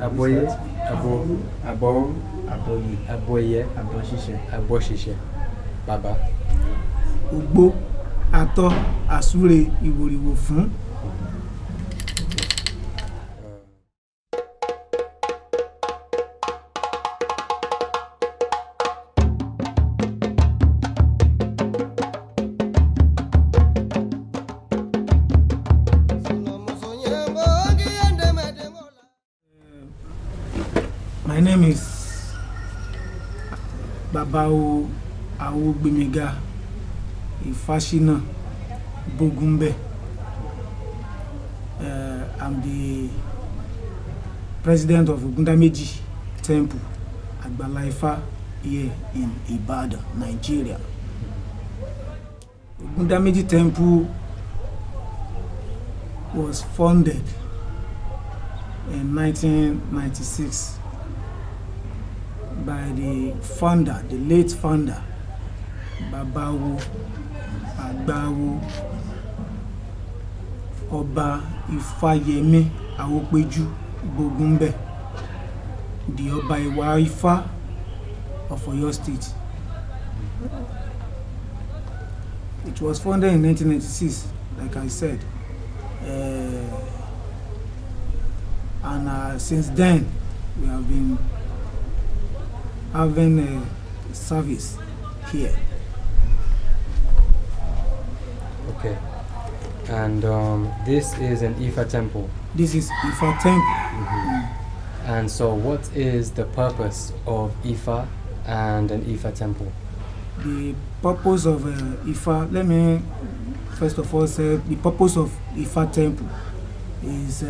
Aboye, abo, aboye, aboshishe, baba. Ugbo, ato, asure, iworiwo fun. My name is Babaawo Awogbemiga Ifashina Bogumbe. I'm the president of Ogunda Meji Temple at IFA here in Ibadan, Nigeria. Ogunda Meji Temple was founded in 1996 by the founder, the late founder, Babaawo Awogbemiga Bogumbe, the Oba IFA of Oyo State. It was founded in 1996, like I said, and since then we have been having a service here. Okay. And this is an IFA temple. This is IFA temple. And so what is the purpose of IFA and an IFA temple? The purpose of IFA, let me first of all say the purpose of IFA temple is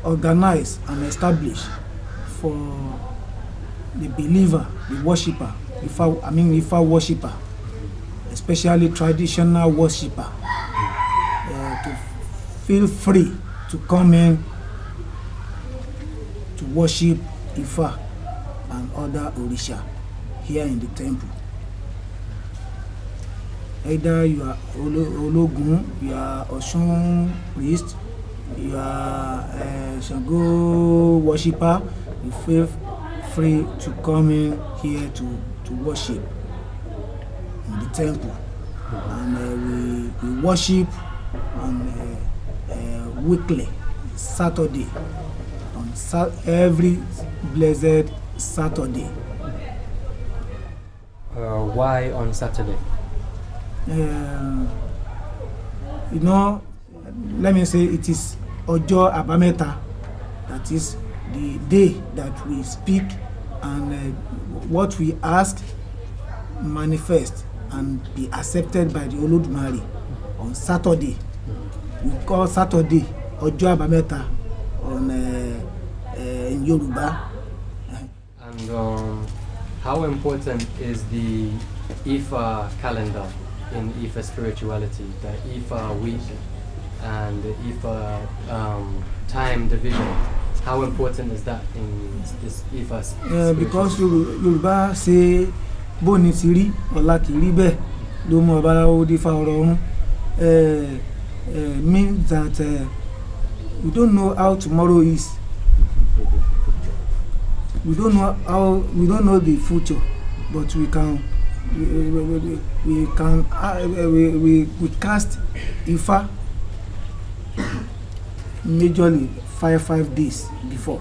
organized and established for the believer, the worshipper, IFA worshipper, especially traditional worshipper, to feel free to come in to worship IFA and other Orisha here in the temple. Either you are Ologun, you are Osun priest, you are Shango worshipper, you feel free to come in here to worship in the temple. And we worship on weekly, Saturday, on every blessed Saturday. Why on Saturday? Let me say it is Ojo Abameta, that is the day that we speak and what we ask manifest and be accepted by the Olodumare on Saturday. We call Saturday Ojo Abameta in Yoruba. And how important is the IFA calendar in IFA spirituality, the IFA week and the IFA time division? How important is that in this IFA? Because Yoruba say boni siri ola kiri be lo mo Babalawo di fa orun, means that we don't know how tomorrow is. We don't know the future, but we cast IFA majorly 5 days before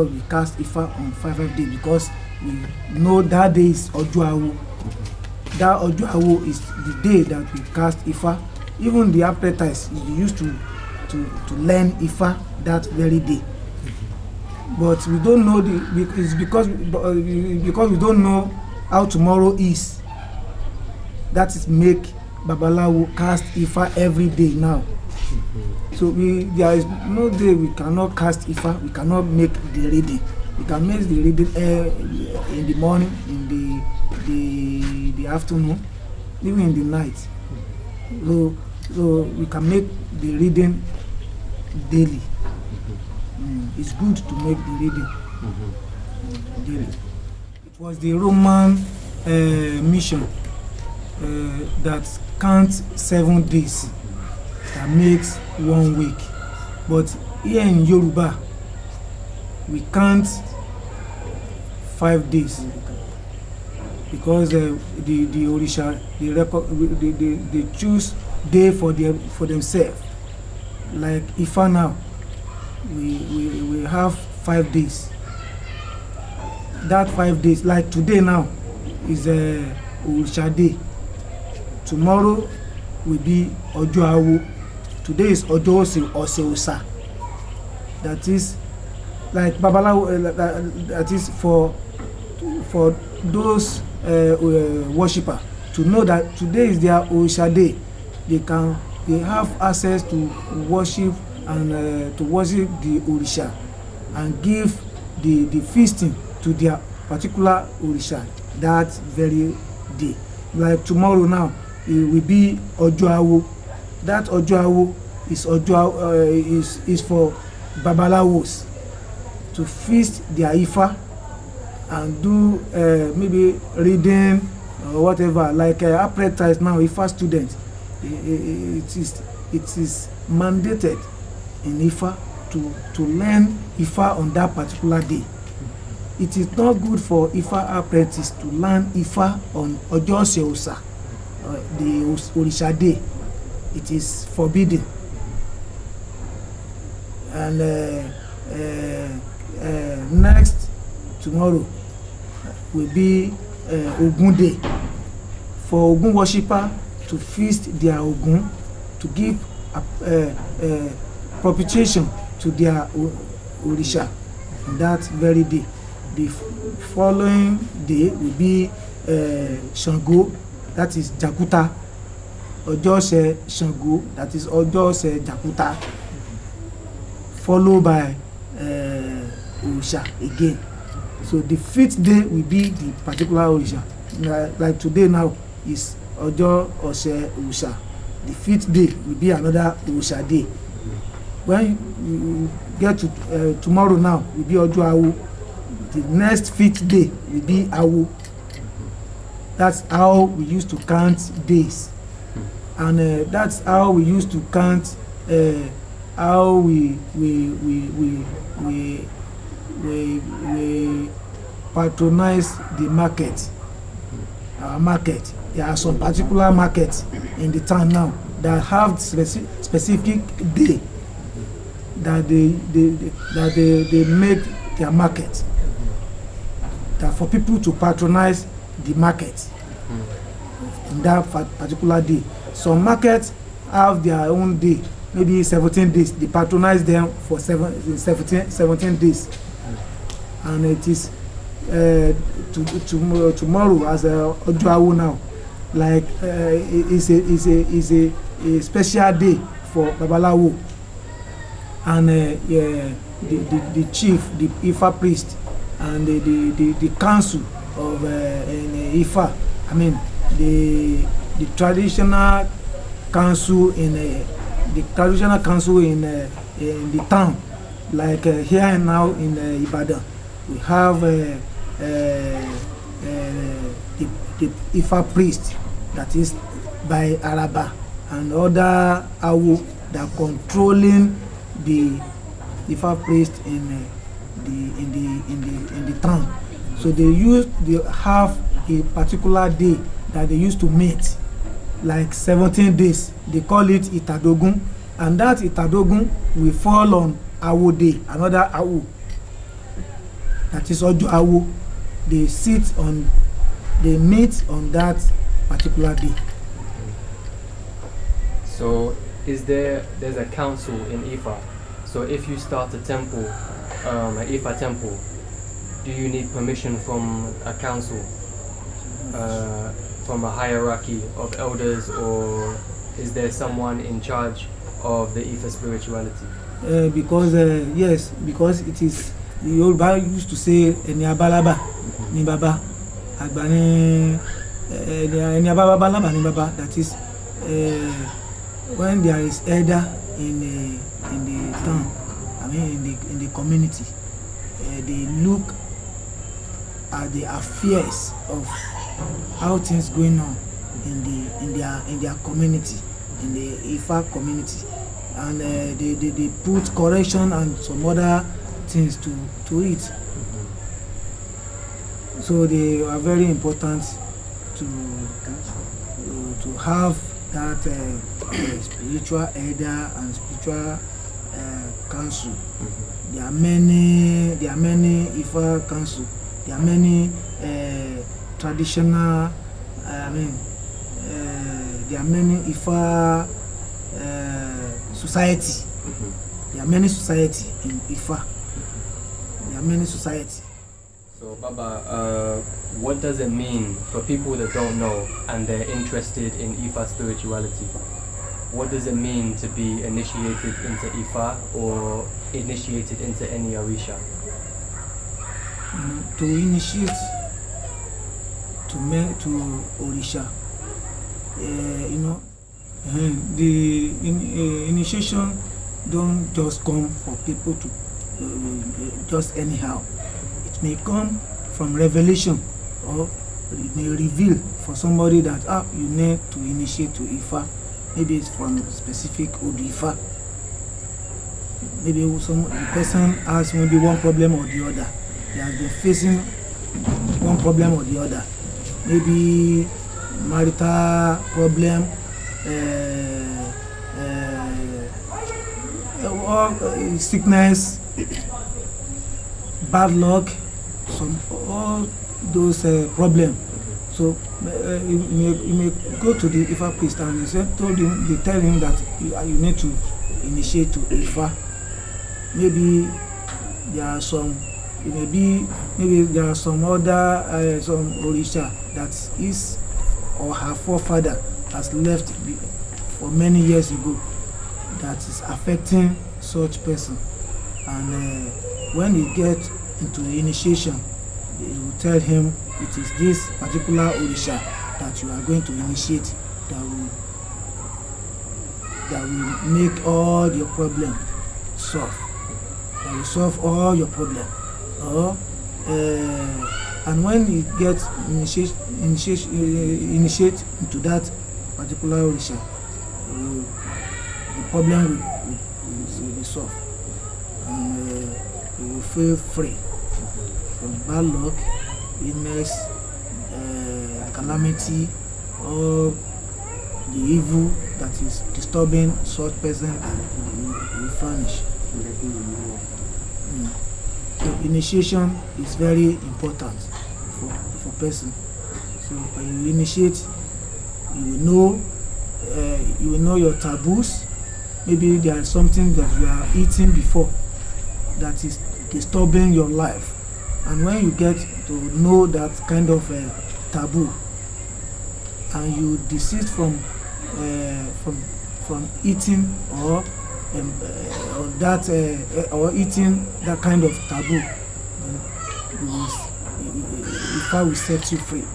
we cast IFA on 5 days, because we know that day is Ojo Awo. That Ojo Awo is the day that we cast IFA. Even the appetites we used to learn IFA that very day. But we don't know it's because we don't know how tomorrow is. That is make Babalawo cast IFA every day now. So there is no day we cannot cast IFA. We cannot make the reading. We can make the reading in the morning, in the afternoon, even in the night. So we can make the reading daily. It's good to make the reading daily. It was the Roman mission that counts 7 days that makes 1 week. But here in Yoruba, we count 5 days because the Orisha they choose day for themselves. Like Ifa now, we have 5 days. That 5 days, like today now, is Orisha day. Tomorrow will be Ojo Awo. Today is Ojo Ose Osa. That is like Babalawo. That is for those worshipper to know that today is their Orisha day. They have access to worship and to worship the Orisha and give the feasting to their particular Orisha that very day. Like tomorrow now, it will be Ojo Awo. That Ojo Awo is for Babalawos to feast their Ifa and do maybe reading or whatever. Like apprentice now, Ifa student, it is mandated in Ifa to learn Ifa on that particular day. It is not good for Ifa apprentice to learn Ifa on Ojo Osa, the Orisha day. It is forbidden. And next tomorrow will be Ogun day for Ogun worshipper to feast their Ogun, to give propitiation to their Orisha on that very day. The following day will be Shango, that is Jakuta. Ojose Shango, that is Ojose Jakuta, followed by Orisha again. So the 5th day will be the particular Orisha. Like today now is Ojo Ose Orisha. The 5th day will be another Orisha day. When you get to tomorrow now will be Ojo Awo. The next 5th day will be Awo. That's how we used to count days. And that's how we used to count how we patronize the market. Our market. There are some particular markets in the town now that have specific day that they make their market. That for people to patronize the market in that particular day. Some markets have their own day, maybe 17 days. They patronize them for 17 days. And it is tomorrow as Ojo Awo now, like is a special day for Babalawo and the chief, the Ifa priest, and the council of Ifa. I mean the traditional council in the town, like here and now in Ibadan, we have the Ifa priest, that is by Araba, and other Awo that controlling the Ifa priest in the town. So they have a particular day that they used to meet, like 17 days. They call it Itadogun, and that Itadogun will fall on Awo day, another Awo, that is Ojo Awo. They meet on that particular day. So there's a council in Ifa. So if you start a temple, an Ifa temple, do you need permission from a council, from a hierarchy of elders, or is there someone in charge of the Ifa spirituality? Because it is the Yoruba used to say eni abalaba ni baba, agba ni eni abalaba ni baba. That is when there is elder in the town, I mean in the community, they look at the affairs of how things going on in their community, in the Ifa community, and they put correction and some other things to eat. So they are very important to have that spiritual elder and spiritual council. There are many IFA council. There are many traditional. There are many IFA society. There are many society in IFA. There are many society. So Baba, what does it mean for people that don't know and they're interested in IFA spirituality? What does it mean to be initiated into IFA or initiated into any Orisha? To initiate to Orisha, the initiation don't just come for people to just anyhow. It may come from revelation, or it may reveal for somebody that you need to initiate to IFA. Maybe it's from specific Odifa. Maybe the person has maybe one problem or the other. They have been facing one problem or the other. Maybe marital problem, or sickness, bad luck, all those problems. So you may go to the IFA priest and they tell him that you need to initiate to IFA. Maybe there are some other some Orisha that his or her forefather has left for many years ago that is affecting such person, and when he gets into the initiation, they will tell him it is this particular Orisha that you are going to initiate that will make all your problems solve. That will solve all your problems. And when you get initiate into that particular Orisha, the problem will be solved, and you will feel free from bad luck, illness, calamity, or the evil that is disturbing such person will vanish. So initiation is very important for person. So when you initiate, you will know your taboos. Maybe there is something that you are eating before that is disturbing your life, and when you get to know that kind of taboo, and you desist from eating or eating that kind of taboo, then I will set you free.